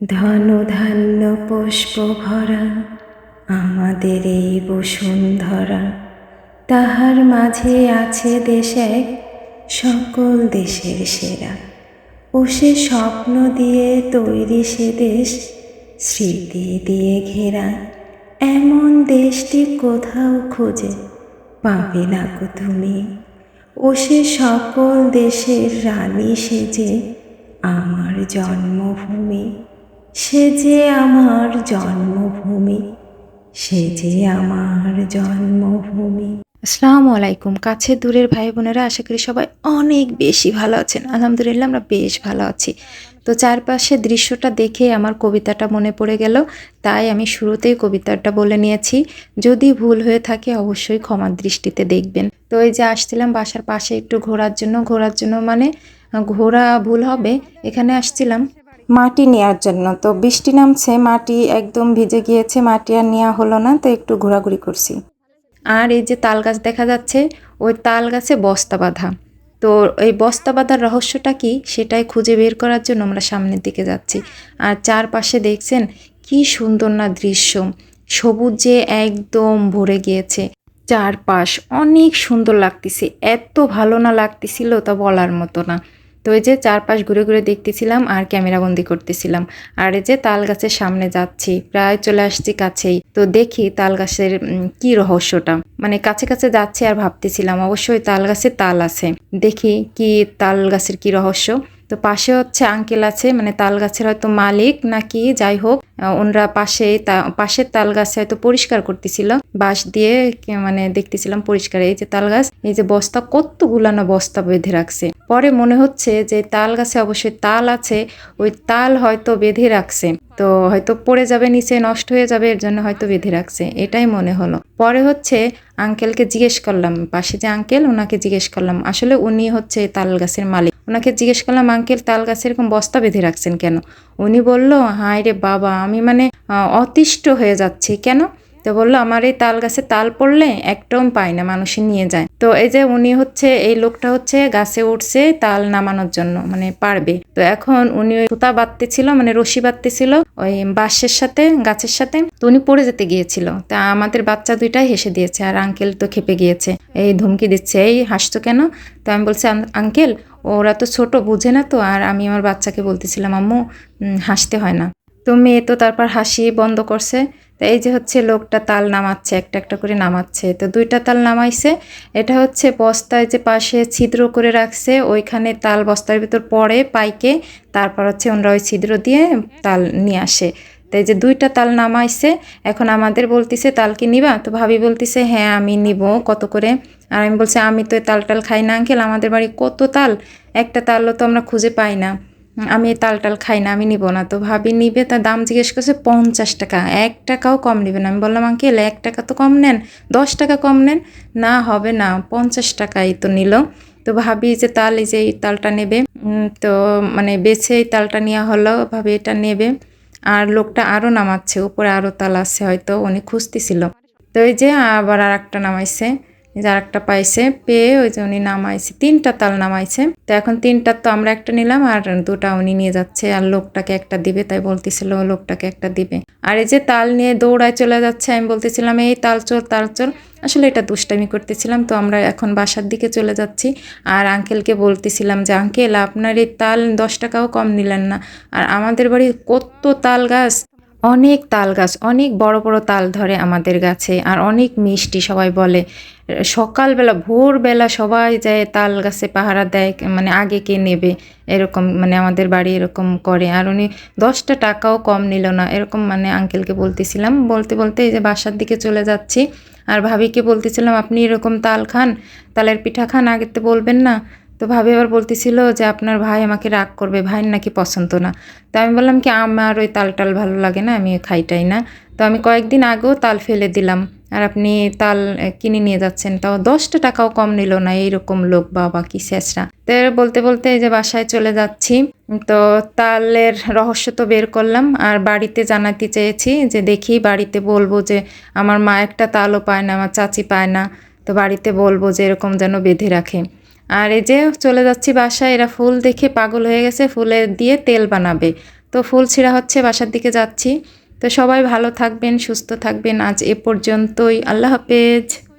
ধন ধান্য পুষ্প ভরা আমাদের এই বসুন্ধরা, তাহার মাঝে আছে দেশ এক সকল দেশের সেরা। ও সে স্বপ্ন দিয়ে তৈরি সে দেশ, স্মৃতি দিয়ে ঘেরা। এমন দেশটি কোথাও খুঁজে পাবে না গো তুমি। ও সে সকল দেশের রানী সেজে আমার জন্মভূমি, সে যে আমার জন্মভূমি, সে যে আমার জন্মভূমি। আসসালামু আলাইকুম। কাছে দূরের ভাই বোনেরা, আশা করি সবাই অনেক বেশি ভালো আছেন। আলহামদুলিল্লাহ আমরা বেশ ভালো আছি। তো চারপাশের দৃশ্যটা দেখে আমার কবিতাটা মনে পড়ে গেল, তাই আমি শুরুতেই কবিতাটা বলে নিয়েছি। যদি ভুল হয়ে থাকে অবশ্যই ক্ষমার দৃষ্টিতে দেখবেন। তো এই যে আসছিলাম বাসার পাশে একটু ঘোরার জন্য মানে ঘোরা ভুল হবে, এখানে আসছিলাম মাটি নেওয়ার জন্য। তো বৃষ্টি নামছে, মাটি একদম ভিজে গিয়েছে, মাটি আর নেওয়া হলো না, তো একটু ঘোরাঘুরি করছি। আর এই যে তাল গাছ দেখা যাচ্ছে, ওই তাল গাছে বস্তা বাঁধা। তো এই বস্তা বাঁধার রহস্যটা কি সেটাই খুঁজে বের করার জন্য আমরা সামনের দিকে যাচ্ছি। আর চারপাশে দেখছেন কি সুন্দর না দৃশ্য, সবুজে একদম ভরে গিয়েছে চারপাশ, অনেক সুন্দর লাগতেছে। এত ভালো না লাগতেছিল তা বলার মতো না। তো এই যে চারপাশ ঘুরে ঘুরে দেখতেছিলাম আর ক্যামেরাবন্দি করতেছিলাম। আর এই যে তাল গাছের সামনে যাচ্ছি, প্রায় চলে আসছি কাছেই। তো দেখি তাল গাছের কি রহস্যটা, মানে কাছে কাছে যাচ্ছি আর ভাবতেছিলাম অবশ্যই তাল গাছে তাল আছে, দেখি কি তাল গাছের কি রহস্য। তো পাশে হচ্ছে আঙ্কেল আছে, মানে তাল গাছের হয়তো মালিক নাকি যাই হোক, ওনরা পাশের তাল গাছে হয়তো পরিষ্কার করতেছিল বাঁশ দিয়ে, মানে দেখতেছিলাম পরিষ্কার। এই যে তাল গাছ, এই যে বস্তা, কতগুলা না বস্তা বেঁধে রাখছে। পরে মনে হচ্ছে যে তাল গাছে অবশ্যই তাল আছে, ওই তাল হয়তো বেঁধে রাখছে, তো হয়তো পড়ে যাবে নিচে, নষ্ট হয়ে যাবে, এর জন্য হয়তো বেঁধে রাখছে, এটাই মনে হলো। পরে হচ্ছে আঙ্কেলকে জিজ্ঞেস করলাম, পাশে যে আঙ্কেল ওনাকে জিজ্ঞেস করলাম, আসলে উনি হচ্ছে তাল গাছের মালিক। ওনাকে জিজ্ঞেস করলাম, আঙ্কেল তাল গাছে এরকম বস্তা বেঁধে রাখছেন কেন? উনি বলল, হায় রে বাবা, আমি মানে অতিষ্ঠ হয়ে যাচ্ছি। কেন? তো বললো, আমার এই তাল গাছে তাল পড়লে একদম পাই না, মানুষে নিয়ে যায়। তো এই যে উনি হচ্ছে, এই লোকটা হচ্ছে গাছে উঠছে তাল নামানোর জন্য, মানে পারবে। তো এখন উনি ওই সুতা বাঁধতেছিল, মানে রশি বাঁধতেছিল ওই বাঁশের সাথে, গাছের সাথে। তো উনি পড়ে যেতে গিয়েছিল। তা আমাদের বাচ্চা দুইটাই হেসে দিয়েছে, আর আঙ্কেল তো খেপে গিয়েছে, এই ধমকি দিচ্ছে, এই হাসতো কেন? তো আমি বলছি, আঙ্কেল ওরা তো ছোট, বুঝে না তো। আর আমি আমার বাচ্চাকে বলতেছিলাম, আম্মু হাসতে হয় না। তো মেয়ে তো তারপর হাসি বন্ধ করছে। তো এই যে হচ্ছে লোকটা তাল নামাচ্ছে, একটা একটা করে নামাচ্ছে। তো দুইটা তাল নামাইছে। এটা হচ্ছে বস্তায় যে পাশে ছিদ্র করে রাখছে, ওইখানে তাল বস্তার ভিতর পড়ে পাইকে, তারপর হচ্ছে ওনারা ওই ছিদ্র দিয়ে তাল নিয়ে আসে। তো এই যে দুইটা তাল নামাইছে, এখন আমাদের বলতিছে তাল কি নিবা? তো ভাবি বলতিছে, হ্যাঁ আমি নিব, কত করে? আর আমি বলছি, আমি তো তাল টাল খাই না আঙ্কেল, আমাদের বাড়ি কত তাল, একটা তালও তো আমরা খুঁজে পাই না, আমি তাল টাল খাই না, আমি নিব না। তো ভাবি নিবে, তার দাম জিজ্ঞেস করছে 50 টাকা, 1 টাকাও কম নেবে না। আমি বললাম, আঙ্কেল 1 টাকা তো কম নেন, 10 টাকা কম নেন। না হবে না, 50 টাকাই তো নিল। তো ভাবি যে তাল, এই যে এই তালটা নেবে, তো মানে বেছে এই তালটা নেওয়া হলো, ভাবি এটা নেবে। আর লোকটা আরও নামাচ্ছে, উপরে আরও তাল আছে, হয়তো উনি খুঁজতেছিল। তো এই যে আবার আর একটা নামাইছে, যার একটা পাইছে, পেয়ে ওই যে উনি নামাইছে, 3টা তাল নামাইছে। তো এখন 3টার তো আমরা একটা নিলাম, আর 2টা উনি নিয়ে যাচ্ছে, আর লোকটাকে একটা দিবে, তাই বলতেছিল লোকটাকে একটা দিবে। আর এই যে তাল নিয়ে দৌড়ায় চলে যাচ্ছে, আমি বলতেছিলাম, এই তাল চোর, তাল চোর। আসলে এটা দুষ্টামি করতেছিলাম। তো আমরা এখন বাসার দিকে চলে যাচ্ছি, আর আঙ্কেলকে বলতেছিলাম যে, আঙ্কেল আপনার এই তাল 10 টাকাও কম নিলেন না। আর আমাদের বাড়ির কত তাল গাছ, অনেক তাল গাছ, অনেক বড় বড় তাল ধরে আমাদের গাছে, আর অনেক মিষ্টি। সবাই বলে সকালবেলা ভোরবেলা সবাই যায় তাল গাছে পাহারা দেয়, মানে আগে কে নেবে এরকম, মানে আমাদের বাড়ি এরকম করে। আর উনি 10টা টাকাও কম নিল না, এরকম মানে আঙ্কেলকে বলতেছিলাম। বলতে বলতে এই যে বাসার দিকে চলে যাচ্ছি, আর ভাবিকে বলতেছিলাম, আপনি এরকম তাল খান, তালের পিঠা খান, আগে তো বলবেন না। তো ভাবি আবার বলতেছিল যে আপনার ভাই আমাকে রাগ করবে, ভাইয়ের নাকি পছন্দ না। তো আমি বললাম কি, আমার ওই তাল টাল ভালো লাগে না, আমি খাইটাই না। তো আমি কয়েকদিন আগেও তাল ফেলে দিলাম, আর আপনি তাল কিনে নিয়ে যাচ্ছেন, তাও 10টা টাকাও কম নিল না, এইরকম লোক, বাবা কি শেষরা। তো বলতে বলতে এই যে বাসায় চলে যাচ্ছি। তো তালের রহস্য তো বের করলাম, আর বাড়িতে জানাতে চেয়েছি যে দেখি বাড়িতে বলবো যে আমার মা একটা তালও পায় না, আমার চাচি পায় না, তো বাড়িতে বলবো যে এরকম যেন বেঁধে রাখে। আর এই যে চলে যাচ্ছি বাসায়, এরা ফুল দেখে পাগল হয়ে গেছে, ফুলের দিয়ে তেল বানাবে। তো ফুল ছিঁড়া হচ্ছে, বাসার দিকে যাচ্ছি। তো সবাই ভালো থাকবেন, সুস্থ থাকবেন। আজ এ পর্যন্তই। আল্লাহ হাফেজ।